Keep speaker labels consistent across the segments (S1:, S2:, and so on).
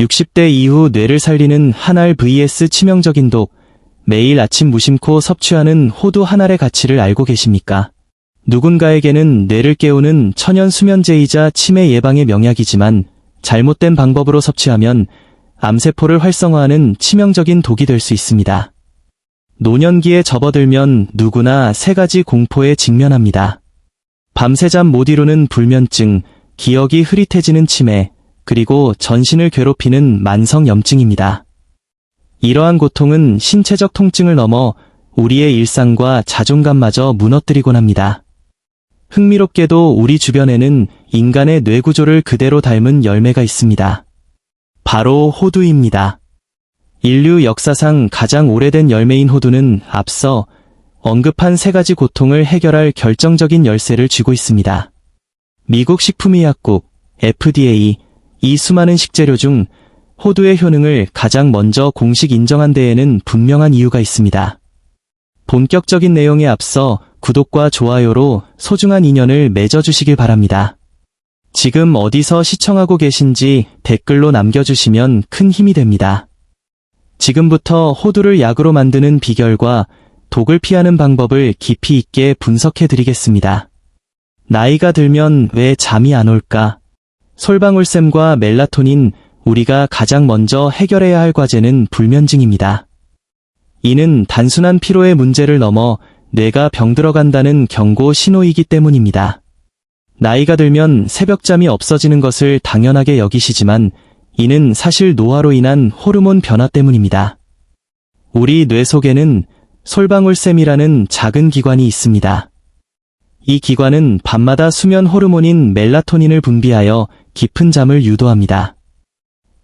S1: 60대 이후 뇌를 살리는 한 알 vs 치명적인 독, 매일 아침 무심코 섭취하는 호두 한 알의 가치를 알고 계십니까? 누군가에게는 뇌를 깨우는 천연 수면제이자 치매 예방의 명약이지만 잘못된 방법으로 섭취하면 암세포를 활성화하는 치명적인 독이 될 수 있습니다. 노년기에 접어들면 누구나 세 가지 공포에 직면합니다. 밤새 잠 못 이루는 불면증, 기억이 흐릿해지는 치매, 그리고 전신을 괴롭히는 만성염증입니다. 이러한 고통은 신체적 통증을 넘어 우리의 일상과 자존감마저 무너뜨리곤 합니다. 흥미롭게도 우리 주변에는 인간의 뇌 구조를 그대로 닮은 열매가 있습니다. 바로 호두입니다. 인류 역사상 가장 오래된 열매인 호두는 앞서 언급한 세 가지 고통을 해결할 결정적인 열쇠를 쥐고 있습니다. 미국 식품의약국 FDA, 이 수많은 식재료 중 호두의 효능을 가장 먼저 공식 인정한 데에는 분명한 이유가 있습니다. 본격적인 내용에 앞서 구독과 좋아요로 소중한 인연을 맺어주시길 바랍니다. 지금 어디서 시청하고 계신지 댓글로 남겨주시면 큰 힘이 됩니다. 지금부터 호두를 약으로 만드는 비결과 독을 피하는 방법을 깊이 있게 분석해 드리겠습니다. 나이가 들면 왜 잠이 안 올까? 솔방울샘과 멜라토닌, 우리가 가장 먼저 해결해야 할 과제는 불면증입니다. 이는 단순한 피로의 문제를 넘어 뇌가 병들어간다는 경고 신호이기 때문입니다. 나이가 들면 새벽잠이 없어지는 것을 당연하게 여기시지만 이는 사실 노화로 인한 호르몬 변화 때문입니다. 우리 뇌 속에는 솔방울샘이라는 작은 기관이 있습니다. 이 기관은 밤마다 수면 호르몬인 멜라토닌을 분비하여 깊은 잠을 유도합니다.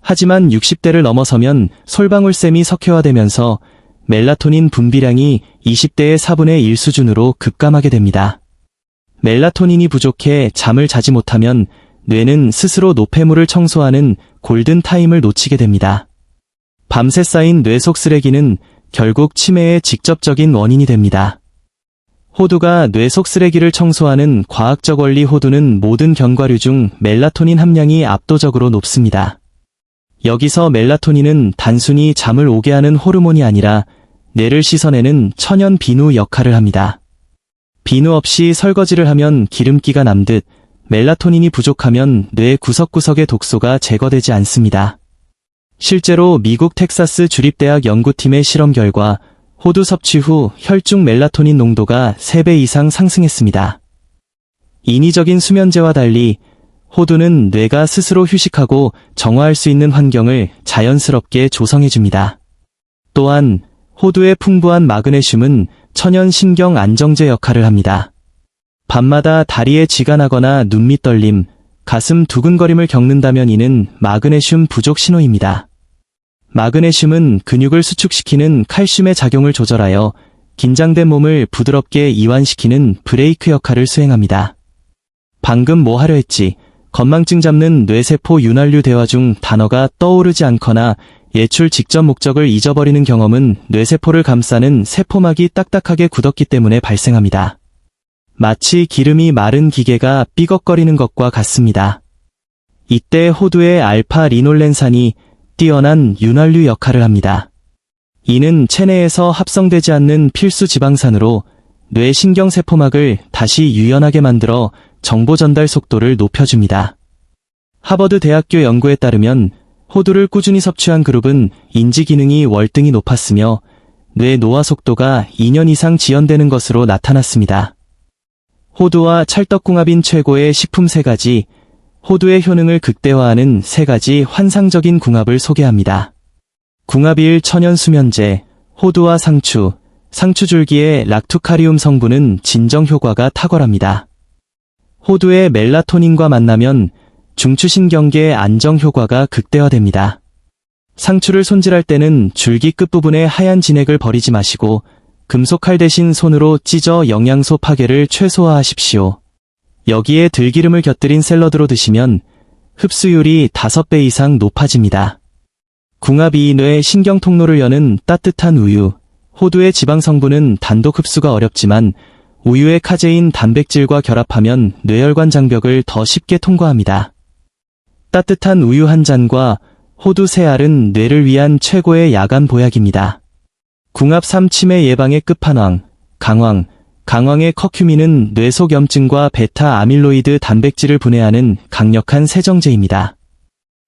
S1: 하지만 60대를 넘어서면 솔방울샘이 석회화되면서 멜라토닌 분비량이 20대의 4분의 1 수준으로 급감하게 됩니다. 멜라토닌이 부족해 잠을 자지 못하면 뇌는 스스로 노폐물을 청소하는 골든타임을 놓치게 됩니다. 밤새 쌓인 뇌 속 쓰레기는 결국 치매의 직접적인 원인이 됩니다. 호두가 뇌 속 쓰레기를 청소하는 과학적 원리. 호두는 모든 견과류 중 멜라토닌 함량이 압도적으로 높습니다. 여기서 멜라토닌은 단순히 잠을 오게 하는 호르몬이 아니라 뇌를 씻어내는 천연 비누 역할을 합니다. 비누 없이 설거지를 하면 기름기가 남듯 멜라토닌이 부족하면 뇌 구석구석의 독소가 제거되지 않습니다. 실제로 미국 텍사스 주립대학 연구팀의 실험 결과 호두 섭취 후 혈중 멜라토닌 농도가 3배 이상 상승했습니다. 인위적인 수면제와 달리 호두는 뇌가 스스로 휴식하고 정화할 수 있는 환경을 자연스럽게 조성해줍니다. 또한 호두의 풍부한 마그네슘은 천연 신경 안정제 역할을 합니다. 밤마다 다리에 쥐가 나거나 눈밑 떨림, 가슴 두근거림을 겪는다면 이는 마그네슘 부족 신호입니다. 마그네슘은 근육을 수축시키는 칼슘의 작용을 조절하여 긴장된 몸을 부드럽게 이완시키는 브레이크 역할을 수행합니다. 방금 뭐 하려 했지? 건망증 잡는 뇌세포 윤활유 대화 중 단어가 떠오르지 않거나 예출 직전 목적을 잊어버리는 경험은 뇌세포를 감싸는 세포막이 딱딱하게 굳었기 때문에 발생합니다. 마치 기름이 마른 기계가 삐걱거리는 것과 같습니다. 이때 호두의 알파 리놀렌산이 뛰어난 윤활유 역할을 합니다. 이는 체내에서 합성되지 않는 필수 지방산으로 뇌 신경세포막을 다시 유연하게 만들어 정보 전달 속도를 높여줍니다. 하버드 대학교 연구에 따르면 호두를 꾸준히 섭취한 그룹은 인지 기능이 월등히 높았으며 뇌 노화 속도가 2년 이상 지연되는 것으로 나타났습니다. 호두와 찰떡궁합인 최고의 식품 3가지, 호두의 효능을 극대화하는 3가지 환상적인 궁합을 소개합니다. 궁합 1. 천연 수면제, 호두와 상추. 상추줄기의 락투카리움 성분은 진정 효과가 탁월합니다. 호두의 멜라토닌과 만나면 중추신경계 안정 효과가 극대화됩니다. 상추를 손질할 때는 줄기 끝부분의 하얀 진액을 버리지 마시고 금속칼 대신 손으로 찢어 영양소 파괴를 최소화하십시오. 여기에 들기름을 곁들인 샐러드로 드시면 흡수율이 5배 이상 높아집니다. 궁합 2. 뇌 신경 통로를 여는 따뜻한 우유. 호두의 지방 성분은 단독 흡수가 어렵지만 우유의 카제인 단백질과 결합하면 뇌혈관 장벽을 더 쉽게 통과합니다. 따뜻한 우유 한 잔과 호두 3알은 뇌를 위한 최고의 야간 보약입니다. 궁합3 치매 예방의 끝판왕, 강황. 강황의 커큐민은 뇌 속 염증과 베타 아밀로이드 단백질을 분해하는 강력한 세정제입니다.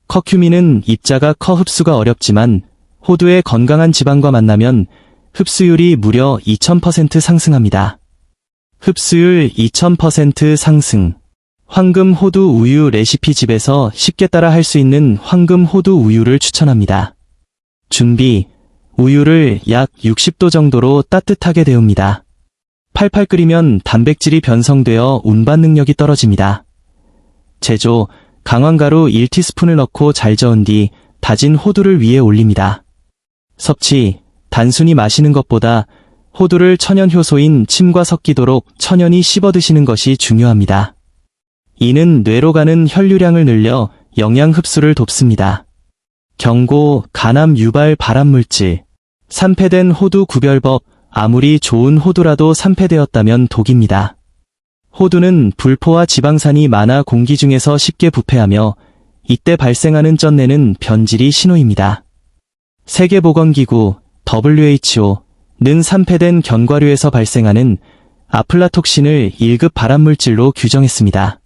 S1: 커큐민은 입자가 커 흡수가 어렵지만 호두의 건강한 지방과 만나면 흡수율이 무려 2000% 상승합니다. 흡수율 2000% 상승. 황금 호두 우유 레시피 집에서 쉽게 따라 할 수 있는 황금 호두 우유를 추천합니다. 준비. 우유를 약 60도 정도로 따뜻하게 데웁니다. 팔팔 끓이면 단백질이 변성되어 운반 능력이 떨어집니다. 제조. 강황가루 1티스푼을 넣고 잘 저은 뒤 다진 호두를 위에 올립니다. 섭취. 단순히 마시는 것보다 호두를 천연 효소인 침과 섞이도록 천연히 씹어 드시는 것이 중요합니다. 이는 뇌로 가는 혈류량을 늘려 영양 흡수를 돕습니다. 경고, 간암 유발 발암물질. 산패된 호두 구별법. 아무리 좋은 호두라도 산패되었다면 독입니다. 호두는 불포와 지방산이 많아 공기 중에서 쉽게 부패하며 이때 발생하는 쩐내는 변질이 신호입니다. 세계보건기구 WHO는 산패된 견과류에서 발생하는 아플라톡신을 1급 발암물질로 규정했습니다.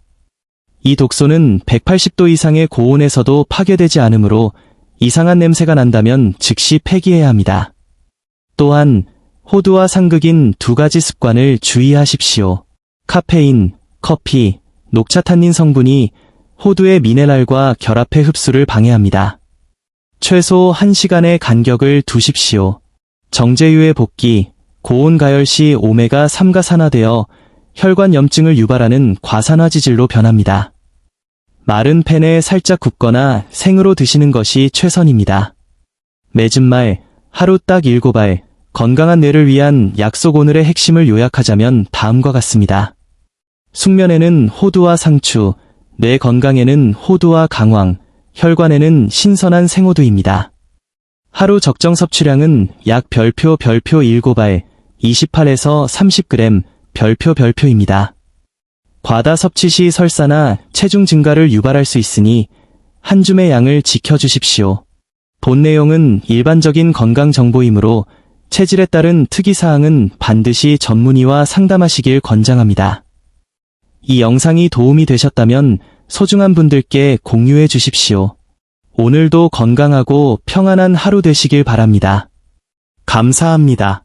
S1: 이 독소는 180도 이상의 고온에서도 파괴되지 않으므로 이상한 냄새가 난다면 즉시 폐기해야 합니다. 또한 호두와 상극인 2가지 습관을 주의하십시오. 카페인, 커피, 녹차탄닌 성분이 호두의 미네랄과 결합해 흡수를 방해합니다. 최소 1시간의 간격을 두십시오. 정제유의 복기, 고온 가열 시 오메가3가 산화되어 혈관 염증을 유발하는 과산화지질로 변합니다. 마른 팬에 살짝 굽거나 생으로 드시는 것이 최선입니다. 맺은 말, 하루 딱 7알, 건강한 뇌를 위한 약속. 오늘의 핵심을 요약하자면 다음과 같습니다. 숙면에는 호두와 상추, 뇌 건강에는 호두와 강황, 혈관에는 신선한 생호두입니다. 하루 적정 섭취량은 약 별표 7알, 28에서 30g, 별표입니다. 과다 섭취 시 설사나 체중 증가를 유발할 수 있으니 한 줌의 양을 지켜주십시오. 본 내용은 일반적인 건강 정보이므로 체질에 따른 특이사항은 반드시 전문의와 상담하시길 권장합니다. 이 영상이 도움이 되셨다면 소중한 분들께 공유해 주십시오. 오늘도 건강하고 평안한 하루 되시길 바랍니다. 감사합니다.